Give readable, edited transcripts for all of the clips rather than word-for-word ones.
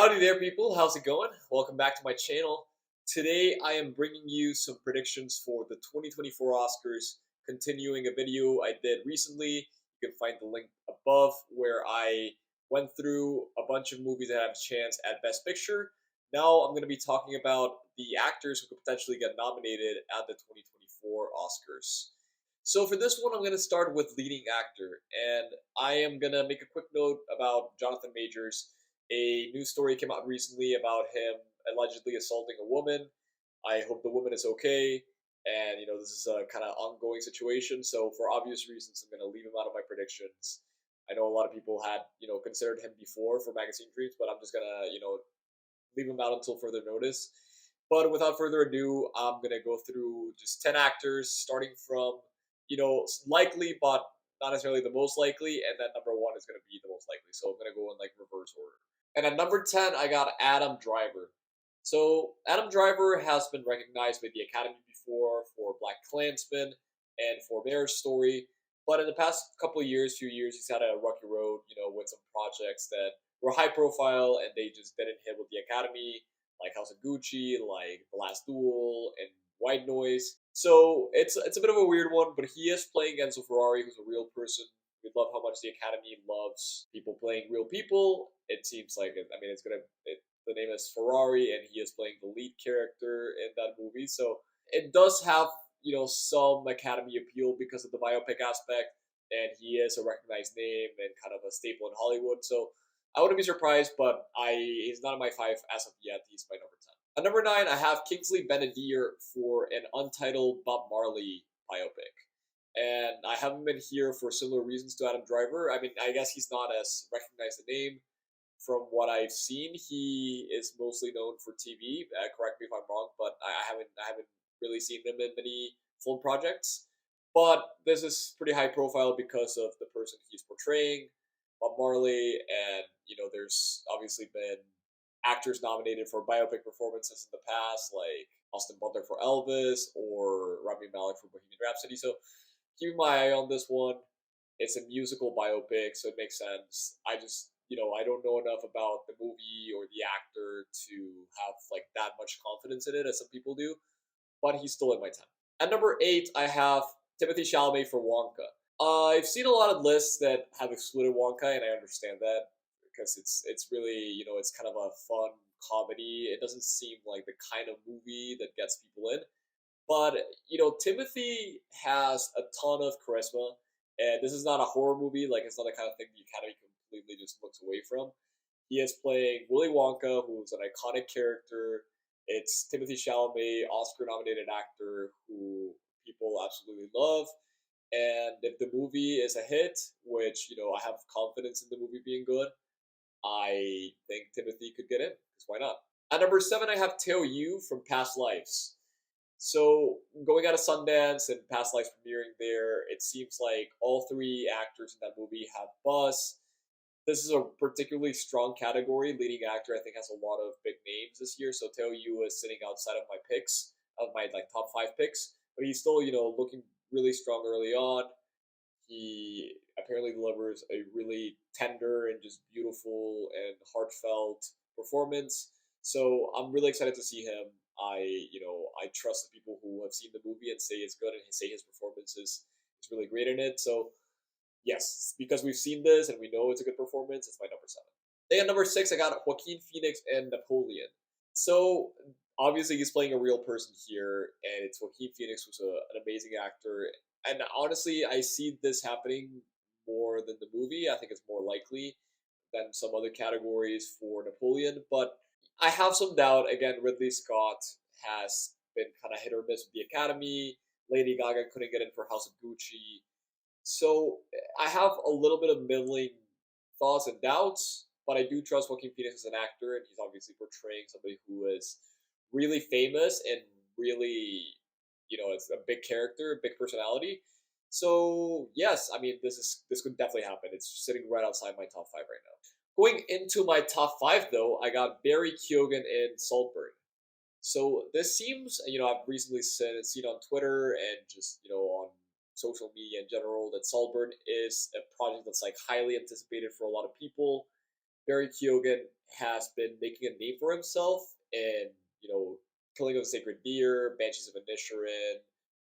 Howdy there, people. How's it going? Welcome back to my channel. Today, I am bringing you some predictions for the 2024 Oscars, continuing a video I did recently. You can find the link above where I went through a bunch of movies that have a chance at Best Picture. Now, I'm going to be talking about the actors who could potentially get nominated at the 2024 Oscars. So for this one, I'm going to start with leading actor, and I am going to make a quick note about Jonathan Majors. A news story came out recently about him allegedly assaulting a woman. I hope the woman is okay. And, this is a kind of ongoing situation. So, for obvious reasons, I'm going to leave him out of my predictions. I know a lot of people had, considered him before for magazine dreams, but I'm just going to, leave him out until further notice. But without further ado, I'm going to go through just 10 actors, starting from, likely, but not necessarily the most likely. And then number one is going to be the most likely. So, I'm going to go in like reverse order. And at number 10, I got Adam Driver. So, Adam Driver has been recognized by the Academy before for Black Klansman and for Marriage Story. But in the past few years, he's had a rocky road, with some projects that were high profile and they just didn't hit with the Academy, like House of Gucci, like The Last Duel, and White Noise. So, it's a bit of a weird one, but he is playing Enzo Ferrari, who's a real person. We love how much the Academy loves people playing real people. It seems like the name is Ferrari, and he is playing the lead character in that movie. So it does have some Academy appeal because of the biopic aspect, and he is a recognized name and kind of a staple in Hollywood. So I wouldn't be surprised, but he's not in my five as of yet. He's my number 10. At number 9, I have Kingsley Ben-ADIR for an untitled Bob Marley biopic. And I haven't been here for similar reasons to Adam Driver. I mean, I guess he's not as recognized a name. From what I've seen, he is mostly known for TV. Correct me if I'm wrong, but I haven't really seen him in many film projects. But this is pretty high profile because of the person he's portraying, Bob Marley, and there's obviously been actors nominated for biopic performances in the past, like Austin Butler for Elvis or Rami Malek for Bohemian Rhapsody. So keep my eye on this one. It's a musical biopic, so it makes sense. I just, I don't know enough about the movie or the actor to have like that much confidence in it as some people do, but he's still in my 10. At number 8, I have Timothée Chalamet for Wonka. I've seen a lot of lists that have excluded Wonka, and I understand that because it's really, it's kind of a fun comedy. It doesn't seem like the kind of movie that gets people in. But, Timothy has a ton of charisma, and this is not a horror movie. Like, it's not the kind of thing the Academy completely just looks away from. He is playing Willy Wonka, who's an iconic character. It's Timothée Chalamet, Oscar-nominated actor who people absolutely love. And if the movie is a hit, which, I have confidence in the movie being good, I think Timothy could get in, because why not? At number 7, I have Teo Yoo from Past Lives. So, going out of Sundance and Past Lives premiering there, it seems like all three actors in that movie have buzz. This is a particularly strong category. Leading actor, I think, has a lot of big names this year. So Teo Yoo is sitting outside of my picks, of my top 5 picks, but he's still, looking really strong early on. He apparently delivers a really tender and just beautiful and heartfelt performance. So I'm really excited to see him. I trust the people who have seen the movie and say it's good and say his performance is really great in it. So yes, because we've seen this and we know it's a good performance, it's my number 7. Then at number 6, I got Joaquin Phoenix and Napoleon. So obviously he's playing a real person here, and it's Joaquin Phoenix, who's an amazing actor. And honestly, I see this happening more than the movie. I think it's more likely than some other categories for Napoleon, but I have some doubt. Again, Ridley Scott has been kind of hit or miss with the Academy. Lady Gaga couldn't get in for House of Gucci. So I have a little bit of middling thoughts and doubts, but I do trust Joaquin Phoenix as an actor, and he's obviously portraying somebody who is really famous and really, it's a big character, a big personality. So yes, I mean, this could definitely happen. It's sitting right outside my top 5 right now. Going into my top 5, though, I got Barry Keoghan and Saltburn. So this seems, I've recently seen on Twitter and just, on social media in general that Saltburn is a project that's like highly anticipated for a lot of people. Barry Keoghan has been making a name for himself in, Killing of the Sacred Deer, Banshees of Inisherin,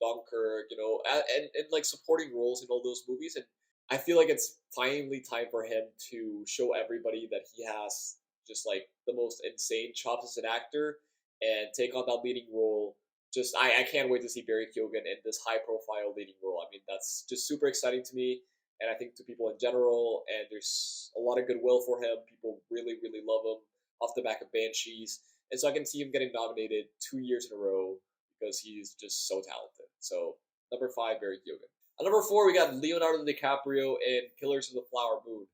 Dunkirk, and like supporting roles in all those movies. And I feel like it's finally time for him to show everybody that he has just like the most insane chops as an actor and take on that leading role. Just I can't wait to see Barry Keoghan in this high profile leading role. I mean, that's just super exciting to me, and I think to people in general. And there's a lot of goodwill for him. People really, really love him off the back of Banshees, and so I can see him getting nominated 2 years in a row because he's just so talented. So number 5, Barry Keoghan. At number 4, we got Leonardo DiCaprio in Killers of the Flower Moon,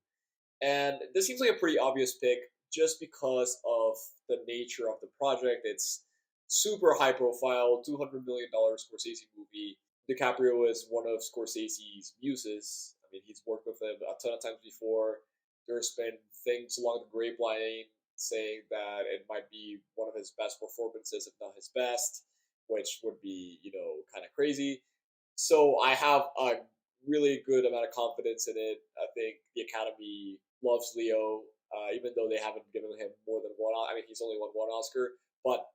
and this seems like a pretty obvious pick just because of the nature of the project. It's super high profile, $200 million Scorsese movie. DiCaprio is one of Scorsese's muses. I mean, he's worked with him a ton of times before. There's been things along the grapevine saying that it might be one of his best performances, if not his best, which would be, kind of crazy. So I have a really good amount of confidence in it. I think the Academy loves Leo, even though they haven't given him more than one. I mean, he's only won one Oscar, but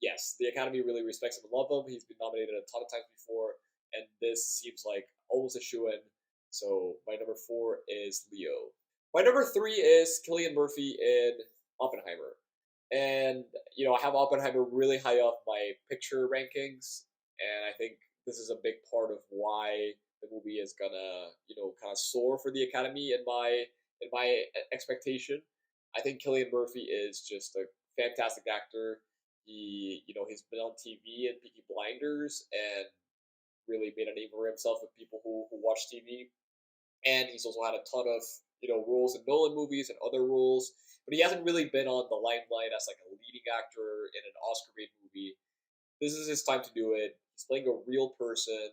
yes, the Academy really respects him and love him. He's been nominated a ton of times before, and this seems like almost a shoo-in. So my number 4 is Leo. My number 3 is Cillian Murphy in Oppenheimer. And, I have Oppenheimer really high up my picture rankings, and I think this is a big part of why the movie is gonna, kind of soar for the Academy in my expectation. I think Cillian Murphy is just a fantastic actor. He's been on TV and Peaky Blinders and really made a name for himself with people who watch TV. And he's also had a ton of roles in Nolan movies and other roles, but he hasn't really been on the limelight as like a leading actor in an Oscar bait movie. This is his time to do it. He's playing a real person.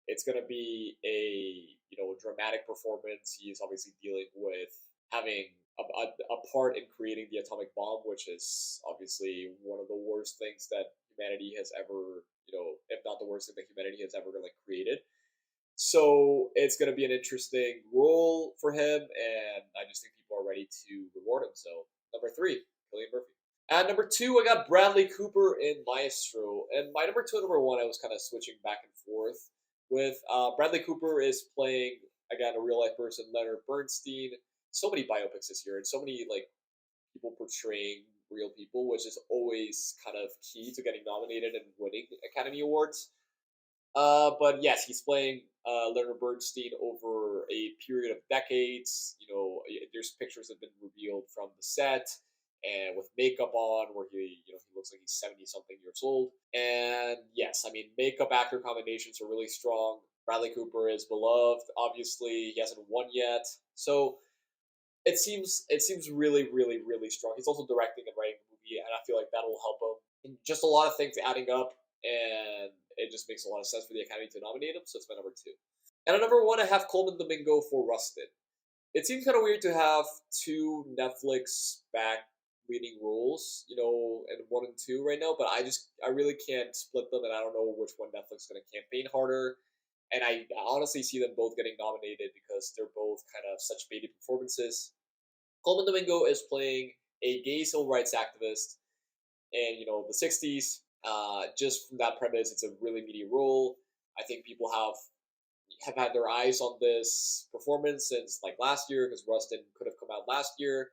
It's gonna be a dramatic performance. He's obviously dealing with having a part in creating the atomic bomb, which is obviously one of the worst things that humanity has ever, if not the worst thing that humanity has ever like created. So it's going to be an interesting role for him, and I just think people are ready to reward him. So number 3, Cillian Murphy. At number 2, I got Bradley Cooper in Maestro, and my number 2 and number 1, I was kind of switching back and forth with. Bradley Cooper is playing again a real life person, Leonard Bernstein. So many biopics this year, and so many like people portraying real people, which is always kind of key to getting nominated and winning Academy Awards. But yes, he's playing Leonard Bernstein over a period of decades. There's pictures that have been revealed from the set and with makeup on, where he looks like he's 70 something years old. And yes, I mean, makeup actor combinations are really strong. Bradley Cooper is beloved. Obviously, he hasn't won yet, so it seems really, really, really strong. He's also directing and writing the movie, and I feel like that'll help him. And just a lot of things adding up, and it just makes a lot of sense for the Academy to nominate him. So it's my number 2. And at number 1, I have Colman Domingo for Rustin. It seems kind of weird to have 2 Netflix back leading roles, in 1 and 2 right now, but I really can't split them, and I don't know which one Netflix is going to campaign harder. And I honestly see them both getting nominated because they're both kind of such baby performances. Colman Domingo is playing a gay civil rights activist in, the 60s. Just from that premise, it's a really meaty role. I think people have had their eyes on this performance since like last year, because Rustin could have come out last year,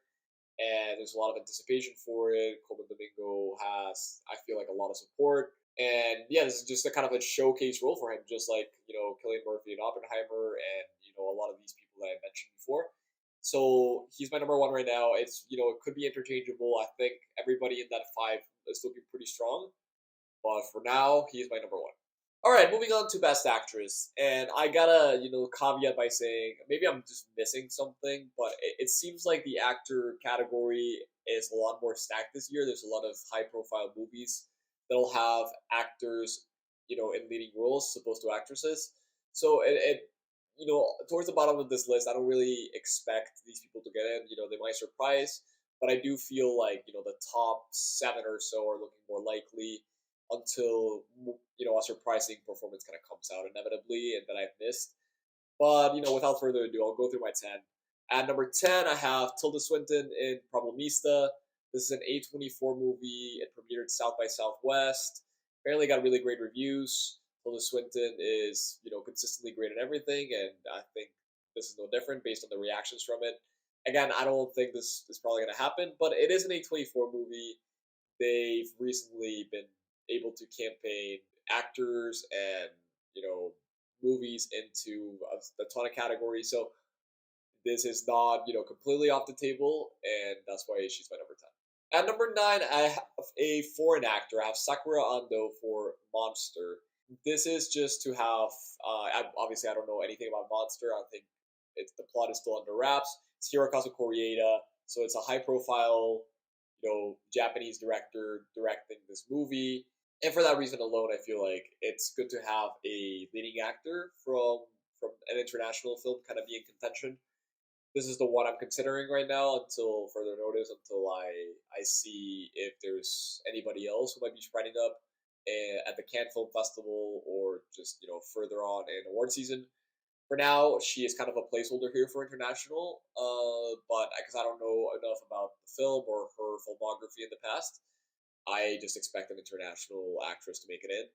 and there's a lot of anticipation for it. Colman Domingo has, I feel like, a lot of support. And yeah, this is just a kind of a showcase role for him, just like, Cillian Murphy and Oppenheimer and, a lot of these people that I mentioned before. So he's my number 1 right now. It's, it could be interchangeable. I think everybody in that 5 is looking pretty strong. But for now, he's my number 1. All right, moving on to Best Actress. And I gotta, caveat by saying, maybe I'm just missing something, but it seems like the actor category is a lot more stacked this year. There's a lot of high-profile movies that'll have actors, in leading roles, as opposed to actresses. So towards the bottom of this list, I don't really expect these people to get in. They might surprise, but I do feel like, the top 7 or so are looking more likely until, a surprising performance kind of comes out inevitably and that I've missed. But, without further ado, I'll go through my 10. At number 10, I have Tilda Swinton in Problemista. This is an A24 movie. It premiered South by Southwest. Apparently got really great reviews. Tilda Swinton is, consistently great at everything, and I think this is no different based on the reactions from it. Again, I don't think this is probably going to happen, but it is an A24 movie. They've recently been able to campaign actors and, movies into a ton of categories. So this is not, completely off the table, and that's why she's my number 10. At number 9, I have a foreign actor. I have Sakura Ando for Monster. This is just to have, obviously I don't know anything about Monster. I think the plot is still under wraps. It's Hirokazu Koreeda, so it's a high profile, Japanese director directing this movie. And for that reason alone, I feel like it's good to have a leading actor from an international film kind of be in contention. This is the one I'm considering right now until further notice, until I see if there's anybody else who might be spreading up at the Cannes Film Festival or just, further on in award season. For now, she is kind of a placeholder here for international, but because I don't know enough about the film or her filmography in the past, I just expect an international actress to make it in,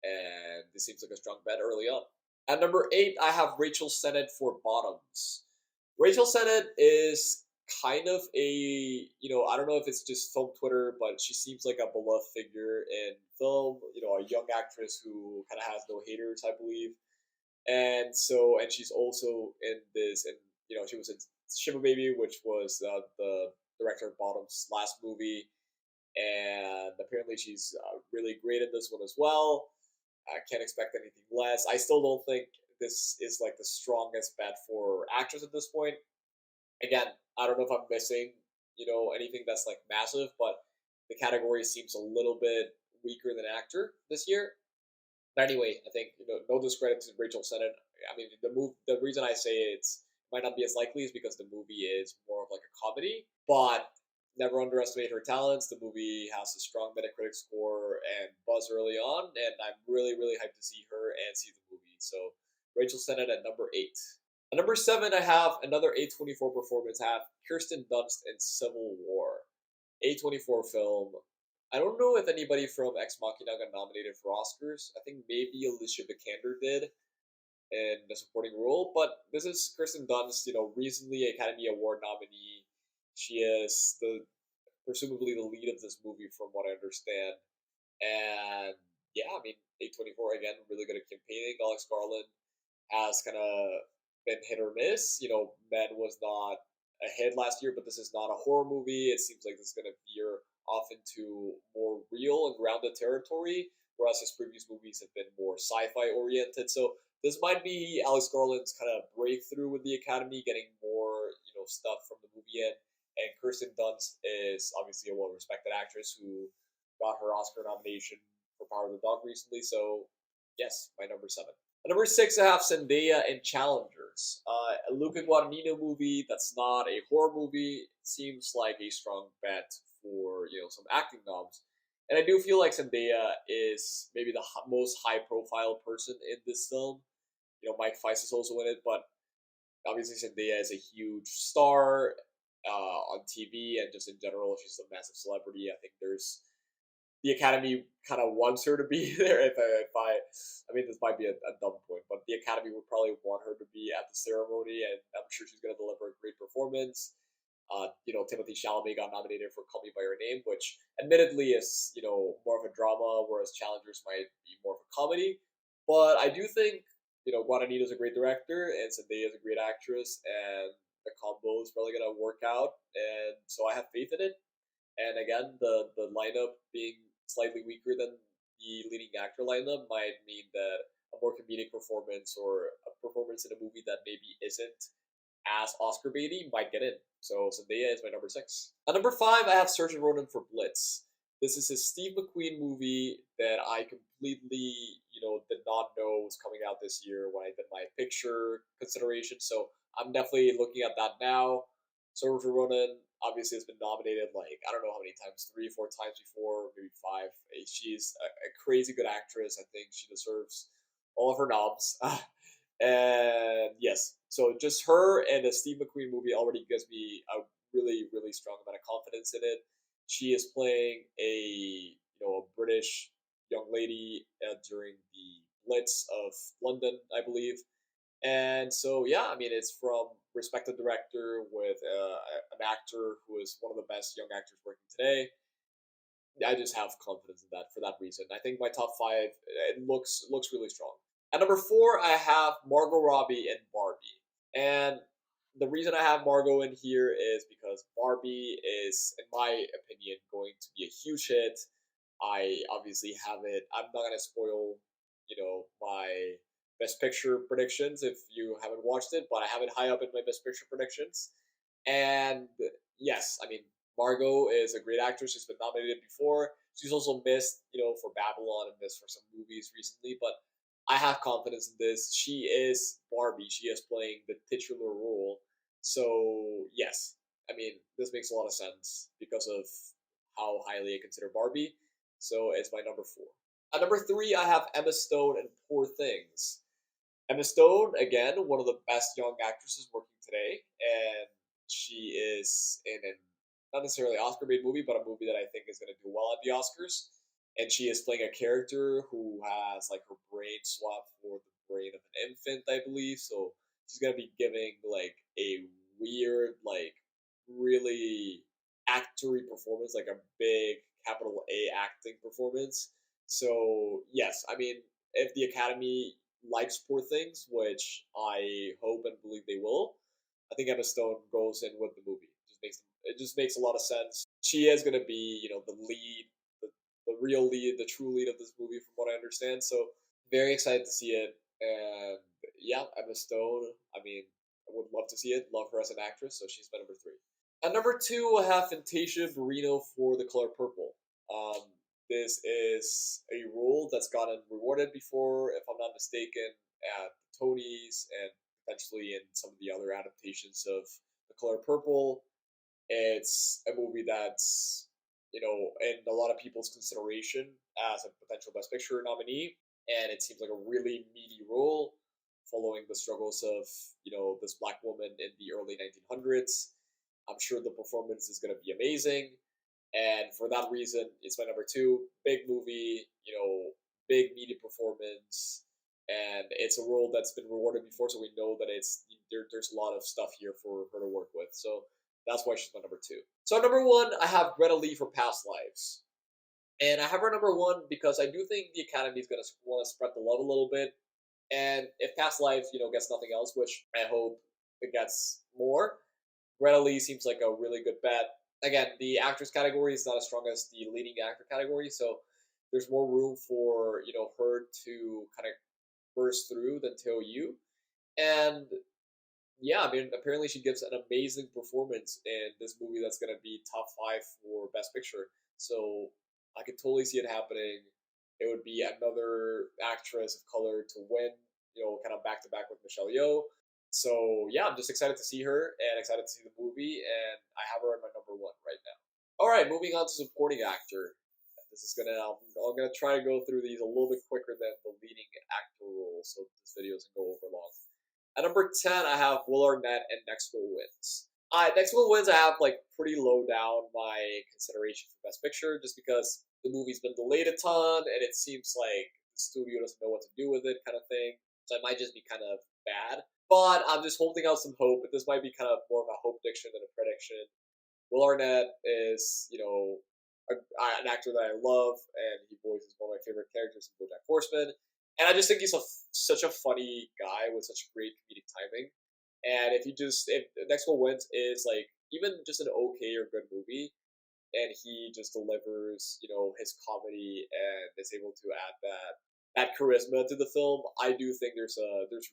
and this seems like a strong bet early on. At number 8, I have Rachel Sennott for Bottoms. Rachel Sennott is kind of I don't know if it's just film Twitter, but she seems like a beloved figure in film, a young actress who kind of has no haters, I believe. And she's also in this, and she was in Shiba Baby, which was the director of Bottom's last movie, and apparently she's really great in this one as well. I can't expect anything less. I still don't think this is like the strongest bet for actress at this point. Again, I don't know if I'm missing, anything that's like massive, but the category seems a little bit weaker than actor this year. But anyway, I think no discredit to Rachel Sennott. I mean, the reason I say it's might not be as likely is because the movie is more of like a comedy, but never underestimate her talents. The movie has a strong Metacritic score and buzz early on, and I'm really, really hyped to see her and see the movie. So Rachel Sennott at number 8. At number 7, I have another A24 performance. I have Kirsten Dunst in Civil War. A24 film. I don't know if anybody from Ex Machina got nominated for Oscars. I think maybe Alicia Vikander did in the supporting role, but this is Kirsten Dunst, recently Academy Award nominee. She is presumably the lead of this movie, from what I understand. And yeah, I mean, A24 again, really good at campaigning. Alex Garland has kind of been hit or miss. Men was not a hit last year, but this is not a horror movie. It seems like this is going to veer off into more real and grounded territory, whereas his previous movies have been more sci-fi oriented. So this might be Alex Garland's kind of breakthrough with the Academy, getting more stuff from the movie in. And Kirsten Dunst is obviously a well-respected actress who got her Oscar nomination for Power of the Dog recently. So yes, my number 7. At number 6, I have Zendaya in Challengers. A Luca Guadagnino movie that's not a horror movie. Seems like a strong bet for some acting noms. And I do feel like Zendaya is maybe the most high-profile person in this film. Mike Feist is also in it, but obviously Zendaya is a huge star on TV and just in general. She's a massive celebrity. I think the Academy kind of wants her to be there. I mean, this might be a dumb point, but the Academy would probably want her to be at the ceremony, and I'm sure she's going to deliver a great performance. Timothée Chalamet got nominated for Call Me by Your Name, which admittedly is more of a drama, whereas Challengers might be more of a comedy. But I do think Guadagnino is a great director, and Zendaya is a great actress, and the combo is probably going to work out, and so I have faith in it. And again, the lineup being slightly weaker than the leading actor lineup might mean that a more comedic performance or a performance in a movie that maybe isn't as Oscar baity might get in. So Zendaya is my number 6. At number 5, I have Saoirse Ronan for Blitz. This is a Steve McQueen movie that I completely, did not know was coming out this year when I did my picture consideration. So I'm definitely looking at that now. Saoirse Ronan obviously has been nominated I don't know how many times, 3, 4 times before, maybe 5. She's a crazy good actress. I think she deserves all of her knobs. And yes, so just her and the Steve McQueen movie already gives me a really strong amount of confidence in it. She is playing a British young lady during the Blitz of London, I believe. And so yeah, I mean it's from respected director with an actor who is one of the best young actors working today. I just have confidence in that for that reason. I think my top five it looks really strong. At number four, I have Margot Robbie and Barbie, and the reason I have Margot in here is because Barbie is, in my opinion, going to be a huge hit. I obviously have it. I'm not gonna spoil, my best picture predictions if you haven't watched it, but I have it high up in my best picture predictions. And yes, I mean Margot is a great actress. She's been nominated before. She's also missed, for Babylon and missed for some movies recently. But I have confidence in this. She is Barbie. She is playing the titular role. So yes, I mean this makes a lot of sense because of how highly I consider Barbie. So it's my number four. At number three, I have Emma Stone and Poor Things. Emma Stone, again, one of the best young actresses working today, and she is in an not necessarily Oscar-bait movie, but a movie that I think is going to do well at the Oscars. And she is playing a character who has like her brain swapped for the brain of an infant, I believe. So she's going to be giving like a weird, like really actory performance, like a big capital A acting performance. So yes, I mean, if the Academy likes Poor Things, which I hope and believe they will, I think Emma Stone goes in with the movie. It just makes a lot of sense. She is going to be, the lead, the real lead, the true lead of this movie, from what I understand. So very excited to see it. And yeah, Emma Stone. I mean, I would love to see it. Love her as an actress. So she's my number three. At number two, I have Fantasia Barrino for The Color Purple. Um, this is a role that's gotten rewarded before, if I'm not mistaken, at the Tonys and potentially in some of the other adaptations of The Color Purple. It's a movie that's, in a lot of people's consideration as a potential Best Picture nominee, and it seems like a really meaty role following the struggles of, this black woman in the early 1900s. I'm sure the performance is going to be amazing. And for that reason, it's my number two. Big movie, big media performance, and it's a role that's been rewarded before, so we know that there's a lot of stuff here for her to work with. So that's why she's my number two. So number one, I have Greta Lee for Past Lives, and I have her number one because I do think the Academy is going to want to spread the love a little bit. And if Past Lives, gets nothing else, which I hope it gets more, Greta Lee seems like a really good bet. Again, the actress category is not as strong as the leading actor category, so there's more room for her to kind of burst through than Teo Yu. And yeah, I mean, apparently she gives an amazing performance in this movie that's going to be top five for Best Picture. So I could totally see it happening. It would be another actress of color to win, kind of back to back with Michelle Yeoh. So yeah, I'm just excited to see her and excited to see the movie, and I have her in my number one right now. All right, moving on to supporting actor. I'm gonna try to go through these a little bit quicker than the leading actor role, so this video doesn't go over long. At number 10, I have Will Arnett and Next Will Wins. Next Will Wins, I have like pretty low down my consideration for Best Picture, just because the movie's been delayed a ton, and it seems like the studio doesn't know what to do with it, kind of thing. So it might just be kind of bad. But I'm just holding out some hope, but this might be kind of more of a hope prediction than a prediction. Will Arnett is, an actor that I love, and he voices one of my favorite characters in BoJack Horseman. And I just think he's such a funny guy with such great comedic timing. And if Next Will Wins is like even just an okay or good movie, and he just delivers, his comedy and is able to add that charisma to the film, I do think there's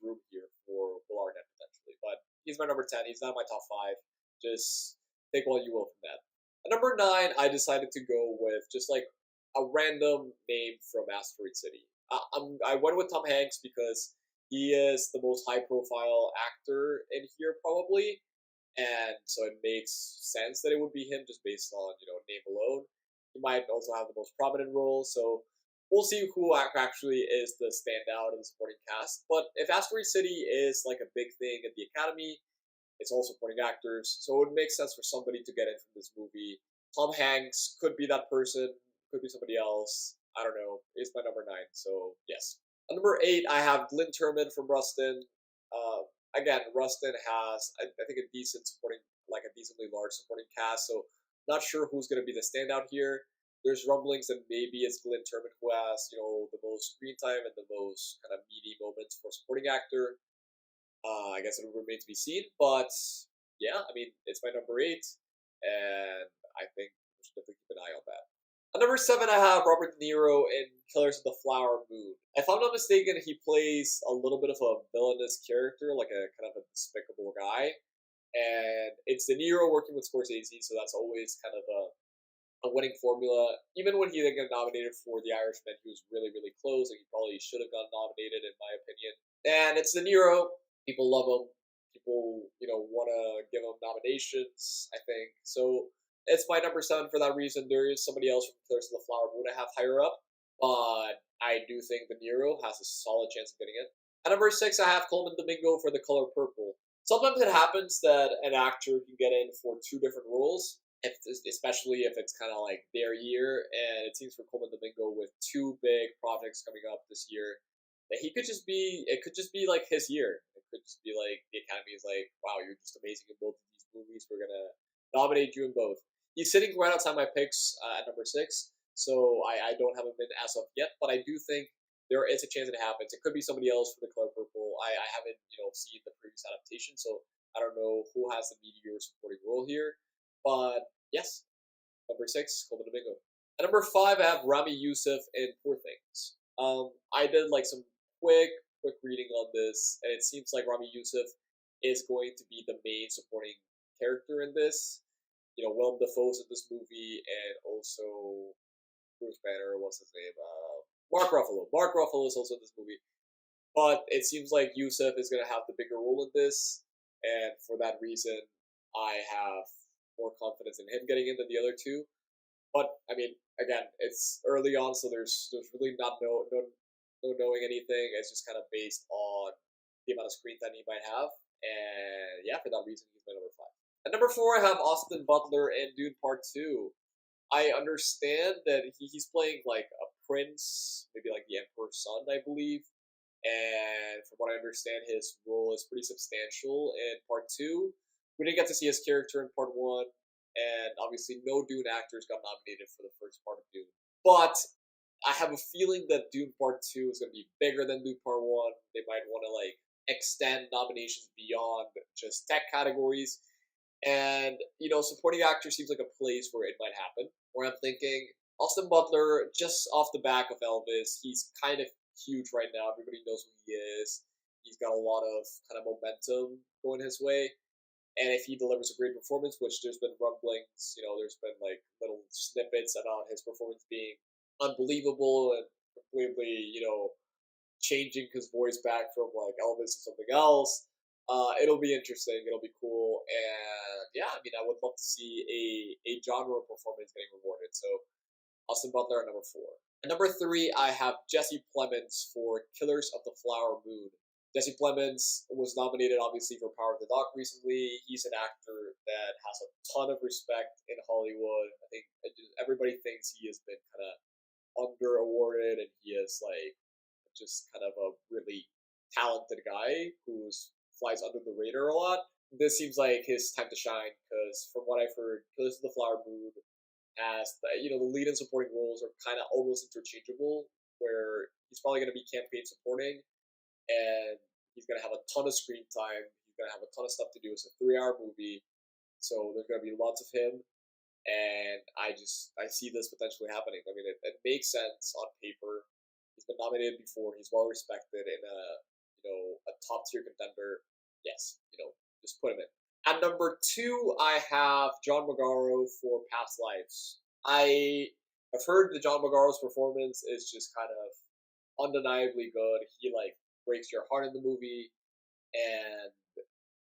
room here for Will Arnett potentially. But he's my number 10. He's not my top five. Just take what you will from that. At number 9, I decided to go with just like a random name from Asteroid City. I went with Tom Hanks because he is the most high-profile actor in here, probably, and so it makes sense that it would be him just based on name alone. He might also have the most prominent role. So we'll see who actually is the standout in the supporting cast. But if Asteroid City is like a big thing at the Academy, it's all supporting actors, so it would make sense for somebody to get in from this movie. Tom Hanks could be that person, could be somebody else. I don't know. It's my number 9, so yes. At number 8, I have Glynn Turman from Rustin. Again, Rustin has, I think, a decent supporting, like a decently large supporting cast, so not sure who's going to be the standout here. There's rumblings that maybe it's Glynn Turman who has, the most screen time and the most kind of meaty moments for supporting actor. I guess it will remain to be seen, but yeah, I mean, it's my number 8, and I think we should definitely keep an eye on that. At number 7, I have Robert De Niro in Killers of the Flower Moon. If I'm not mistaken, he plays a little bit of a villainous character, like a kind of a despicable guy, and it's De Niro working with Scorsese, so that's always kind of a winning formula. Even when he didn't get nominated for The Irishman, he was really, really close, and he probably should have gotten nominated, in my opinion. And it's De Niro. People love him. People, want to give him nominations, I think. So it's my number 7 for that reason. There is somebody else from Killers of the Flower Moon I have higher up, but I do think De Niro has a solid chance of getting it. At number 6, I have Colman Domingo for The Color Purple. Sometimes it happens that an actor can get in for 2 different roles, especially if it's kind of like their year, and it seems for Colman Domingo with 2 big projects coming up this year, that it could just be like his year. It could just be like the Academy is like, wow, you're just amazing in both of these movies. We're gonna nominate you in both. He's sitting right outside my picks at number 6, so I don't have him in as of yet, but I do think there is a chance it happens. It could be somebody else for The Color Purple. I haven't seen the previous adaptation, so I don't know who has the meteor supporting role here, but yes, number 6, Colman Domingo. At number 5, I have Ramy Youssef in Poor Things. I did like some quick reading on this, and it seems like Ramy Youssef is going to be the main supporting character in this. Willem Dafoe's in this movie, and also Bruce Banner, what's his name? Mark Ruffalo. Mark Ruffalo is also in this movie. But it seems like Youssef is going to have the bigger role in this, and for that reason, I have more confidence in him getting in than the other 2. But I mean, again, it's early on, so there's really not no knowing anything. It's just kind of based on the amount of screen time he might have, and yeah, for that reason, he's my number 5. At number 4, I have Austin Butler in Dune Part 2. I understand that he's playing like a prince, maybe like the Emperor's son, I believe. And from what I understand, his role is pretty substantial in Part 2. We didn't get to see his character in Part 1, and obviously no Dune actors got nominated for the first part of Dune. But I have a feeling that Dune Part 2 is going to be bigger than Dune Part 1. They might want to like extend nominations beyond just tech categories. And, supporting actor seems like a place where it might happen, where I'm thinking, Austin Butler, just off the back of Elvis, he's kind of huge right now. Everybody knows who he is. He's got a lot of kind of momentum going his way. And if he delivers a great performance, which there's been rumblings, there's been like little snippets about his performance being unbelievable and completely, changing his voice back from like Elvis to something else. It'll be interesting. It'll be cool, and yeah, I mean, I would love to see a genre performance getting rewarded. So, Austin Butler at number 4. At number 3, I have Jesse Plemons for Killers of the Flower Moon. Jesse Plemons was nominated, obviously, for Power of the Dog recently. He's an actor that has a ton of respect in Hollywood. I think everybody thinks he has been kind of under-awarded, and he is like just kind of a really talented guy who's flies under the radar a lot. This seems like his time to shine, because from what I've heard, Killers of the Flower Moon has the lead and supporting roles are kind of almost interchangeable, where he's probably going to be campaign supporting, and he's going to have a ton of screen time. He's going to have a ton of stuff to do. It's a 3-hour movie, so there's going to be lots of him, and I see this potentially happening. I mean, it makes sense on paper. He's been nominated before. He's well respected in a top tier contender. Yes, just put him in. At number 2, I have John Magaro for Past Lives. I've heard that John Magaro's performance is just kind of undeniably good. He like breaks your heart in the movie, and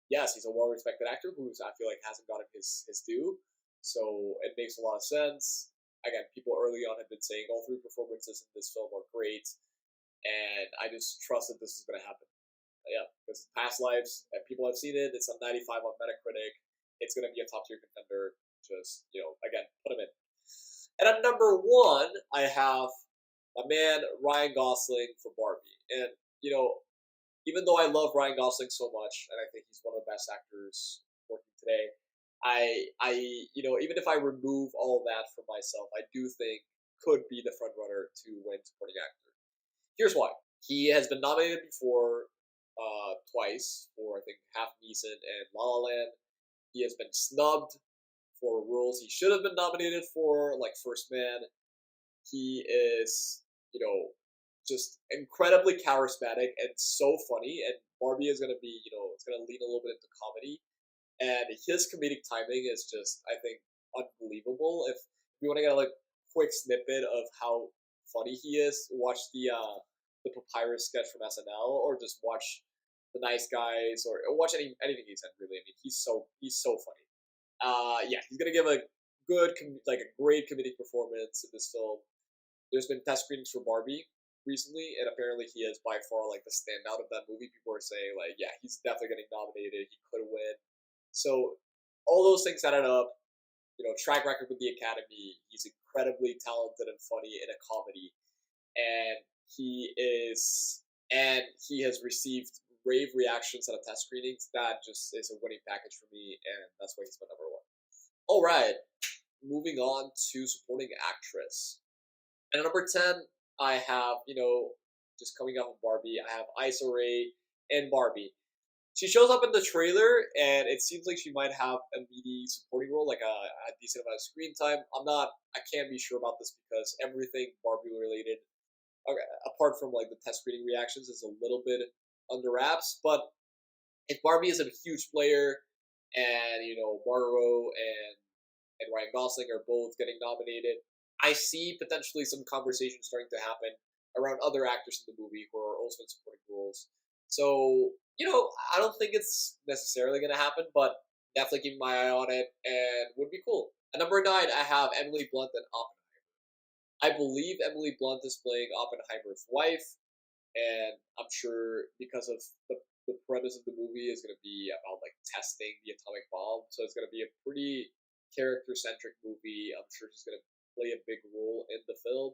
yes, he's a well respected actor who I feel like hasn't gotten his due. So it makes a lot of sense. again, people early on have been saying all 3 performances in this film are great, and I just trust that this is going to happen. Yeah, because past lives, people have seen it. It's a 95 on Metacritic. It's going to be a top tier contender. Just, again, put him in. And at number 1, I have my man Ryan Gosling for Barbie. And, even though I love Ryan Gosling so much, and I think he's one of the best actors working today, even if I remove all that from myself, I do think could be the front runner to win supporting actor. Here's why. He has been nominated before twice for, I think, Half Neeson and La La Land. He has been snubbed for roles he should have been nominated for, like First Man. He is, just incredibly charismatic and so funny, and Barbie is going to be, it's going to lean a little bit into comedy, and his comedic timing is just, I think, unbelievable. If you want to get a quick snippet of how funny he is, watch the Papyrus sketch from SNL, or just watch The Nice Guys, or watch anything he's in. Really, I mean, he's so funny. Yeah, he's gonna give a good, a great comedic performance in this film. There's been test screenings for Barbie recently, and apparently he is by far the standout of that movie. People are saying yeah, he's definitely getting nominated. He could win. So all those things added up, track record with the Academy. He's incredibly talented and funny in a comedy, and he has received rave reactions at a test screenings. That just is a winning package for me, and that's why he's my number 1. All right, moving on to supporting actress. And at number 10, I have, just coming off of Barbie, I have Issa Rae in Barbie. She shows up in the trailer, and it seems like she might have a meaty supporting role, like a decent amount of screen time. I can't be sure about this because everything Barbie related, apart from the test screening reactions, is a little bit under wraps. But if Barbie is a huge player, and Margot and Ryan Gosling are both getting nominated, I see potentially some conversation starting to happen around other actors in the movie who are also in supporting roles. So I don't think it's necessarily going to happen, but definitely keeping my eye on it, and would be cool. At number 9, I have Emily Blunt in Oppenheimer. I believe Emily Blunt is playing Oppenheimer's wife, and I'm sure because of the premise of the movie is going to be about testing the atomic bomb, so it's going to be a pretty character-centric movie. I'm sure she's going to play a big role in the film.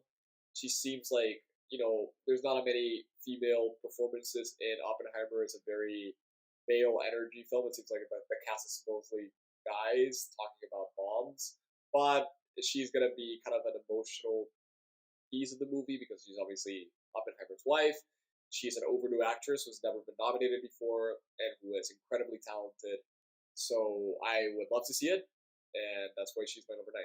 She seems like, there's not many female performances in Oppenheimer. It's a very male energy film. It seems like the cast is supposedly guys talking about bombs, but she's going to be kind of an emotional piece of the movie because she's obviously Oppenheimer's wife. She's an overdue actress who's never been nominated before and who is incredibly talented. So I would love to see it, and that's why she's my number 9.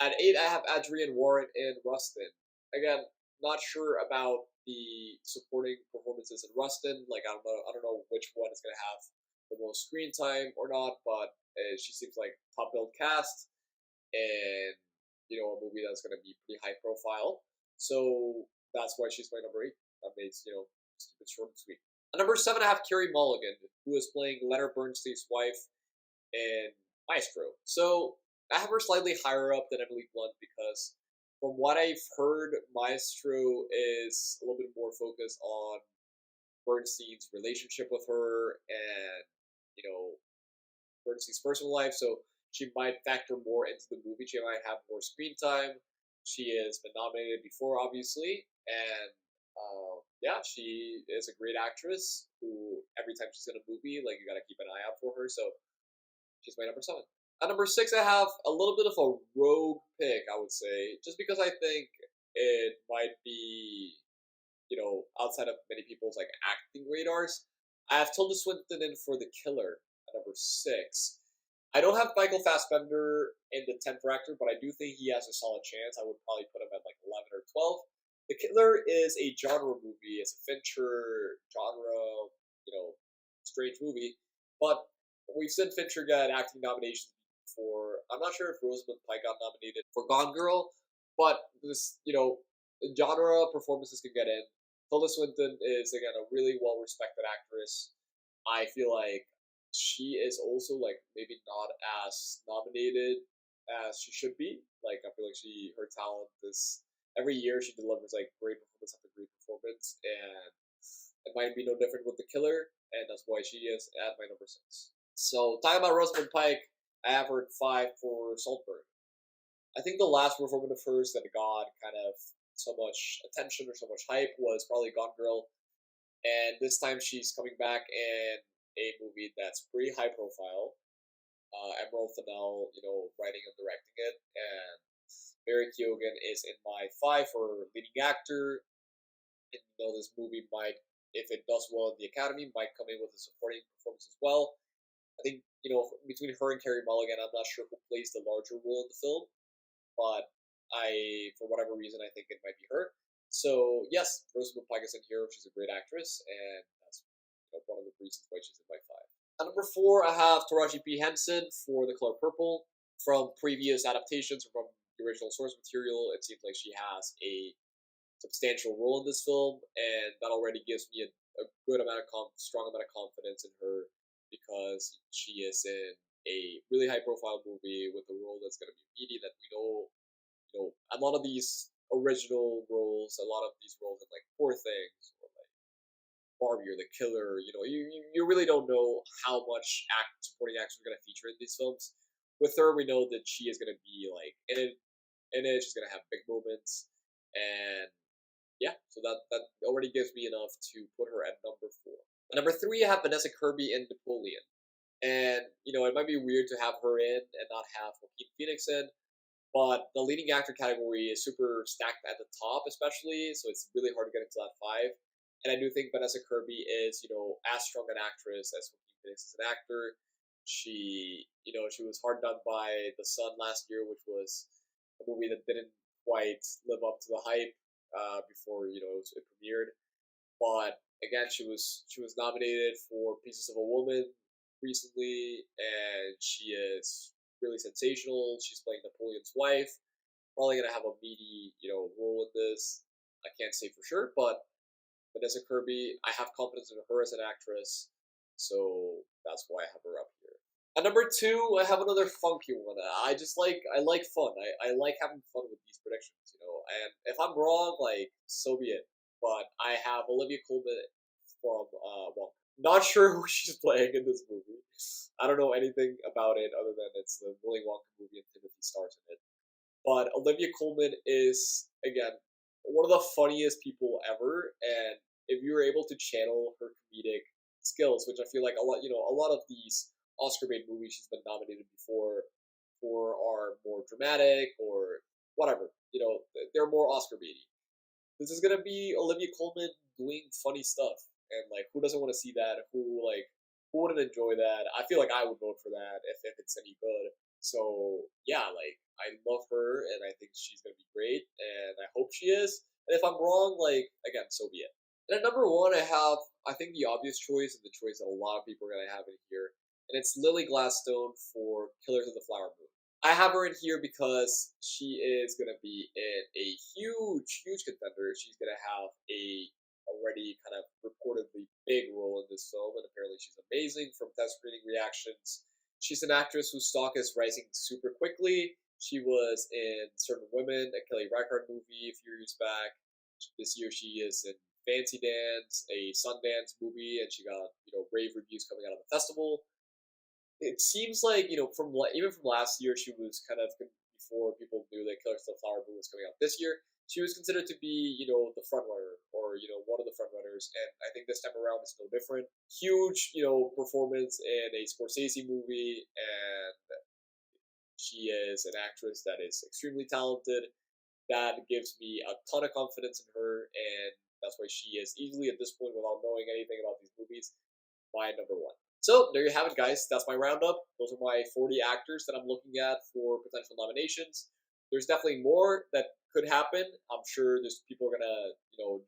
At 8, I have Adrienne Warren in Rustin. Again, not sure about the supporting performances in Rustin. I don't know which one is going to have the most screen time or not, but she seems like top billed cast, and a movie that's going to be pretty high profile. So that's why she's my number 8. That makes keep it short and sweet. At number 7, I have Carey Mulligan, who is playing Leonard Bernstein's wife in Maestro. So I have her slightly higher up than Emily Blunt because from what I've heard, Maestro is a little bit more focused on Bernstein's relationship with her and, Bernstein's personal life. So she might factor more into the movie. She might have more screen time. She has been nominated before, obviously. And, yeah, she is a great actress who every time she's in a movie, you got to keep an eye out for her. So she's my number 7. At number 6, I have a little bit of a rogue pick, I would say, just because I think it might be, outside of many people's acting radars. I have Tilda Swinton in for The Killer at number 6. I don't have Michael Fassbender in the 10th for actor, but I do think he has a solid chance. I would probably put him at 11 or 12. The Killer is a genre movie. It's a Fincher genre, strange movie, but we've seen Fincher get acting nominations for, I'm not sure if Rosamund Pike got nominated for Gone Girl, but this, genre performances can get in. Tilda Swinton is, again, a really well-respected actress. I feel like she is also, maybe not as nominated as she should be. Like, I feel like her talent is, every year she delivers like great performance after great performance, and it might be no different with the killer, and that's why she is at my number 6. So talking about Rosamund Pike, I have her at 5 for Saltburn. I think the last performance of hers that got kind of so much attention or so much hype was probably Gone Girl, and this time she's coming back in a movie that's pretty high profile. Emerald Fennell, writing and directing it, and Barry Keoghan is in my 5 for leading actor. And, this movie might, if it does well in the Academy, might come in with a supporting performance as well. I think, between her and Carey Mulligan, I'm not sure who plays the larger role in the film, but for whatever reason, I think it might be her. So, yes, Rosamund Pike is in here. She's a great actress, and that's one of the reasons why she's in my 5. At number 4, I have Taraji P. Henson for The Color Purple. From previous adaptations from the original source material, it seems like she has a substantial role in this film, and that already gives me a good amount of strong amount of confidence in her, because she is in a really high-profile movie with a role that's going to be meaty, that we know, a lot of these original roles, a lot of these roles in like Poor Things or like Barbie or The Killer, you really don't know how much supporting actors are going to feature in these films. With her, we know that she is going to be like in it. She's going to have big moments, and yeah, so that already gives me enough to put her at number 4. At number 3, I have Vanessa Kirby in Napoleon, and it might be weird to have her in and not have Joaquin Phoenix in, but the leading actor category is super stacked at the top, especially, so it's really hard to get into that 5. And I do think Vanessa Kirby is, as strong an actress as Joaquin Phoenix is an actor. She was hard done by The Sun last year, which was a movie that didn't quite live up to the hype before it premiered. But again, she was nominated for Pieces of a Woman recently, and she is really sensational. She's playing Napoleon's wife. Probably gonna have a meaty role in this. I can't say for sure, but Vanessa Kirby, I have confidence in her as an actress, so that's why I have her up here. At number 2, I have another funky one. I like fun. I like having fun with these predictions, and if I'm wrong, like, so be it. But I have Olivia Colman from Wonka. Not sure who she's playing in this movie. I don't know anything about it other than it's the Willy Wonka movie and Timothy stars in it. But Olivia Colman is, again, one of the funniest people ever, and if you're able to channel her comedic skills, which I feel like a lot of these Oscar bait movies she's been nominated before for are more dramatic or whatever, they're more Oscar baity. This is gonna be Olivia Colman doing funny stuff, and like, who doesn't want to see that? Who wouldn't enjoy that? I feel like I would vote for that if it's any good. So yeah, like, I love her, and I think she's gonna be great, and I hope she is. And if I'm wrong, like, again, so be it. And at number 1, I have, I think, the obvious choice, and the choice that a lot of people are gonna have in here, and it's Lily Gladstone for Killers of the Flower Moon. I have her in here because she is gonna be in a huge contender. She's gonna have a already kind of reportedly big role in this film, and apparently she's amazing from test screening reactions. She's an actress whose stock is rising super quickly. She was in Certain Women, a Kelly Reichardt movie a few years back. This year she is in Fancy Dance, a Sundance movie, and she got rave reviews coming out of the festival. It seems like from even from last year, she was kind of, before people knew that Killers of the Flower Moon was coming out this year, she was considered to be the front runner, or one of the front runners, and I think this time around is no different. Huge performance in a Scorsese movie, and she is an actress that is extremely talented. That gives me a ton of confidence in her, and that's why she is easily, at this point, without knowing anything about these movies, my number 1. So there you have it, guys. That's my roundup. Those are my 40 actors that I'm looking at for potential nominations. There's definitely more that could happen. I'm sure there's people are gonna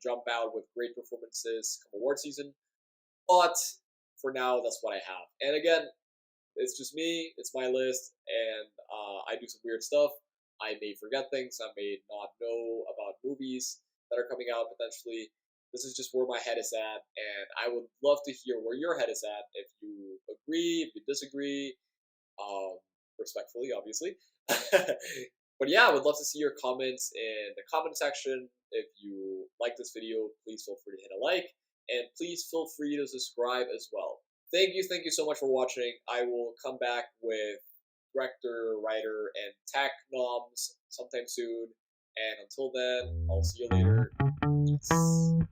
jump out with great performances come award season. But for now, that's what I have. And again, it's just me. It's my list, and I do some weird stuff. I may forget things. I may not know about movies that are coming out potentially. This is just where my head is at, and I would love to hear where your head is at. If you agree, if you disagree, respectfully, obviously. But yeah, I would love to see your comments in the comment section. If you like this video, please feel free to hit a like, and please feel free to subscribe as well. Thank you so much for watching. I will come back with director, writer, and tech noms sometime soon. And until then, I'll see you later. Peace.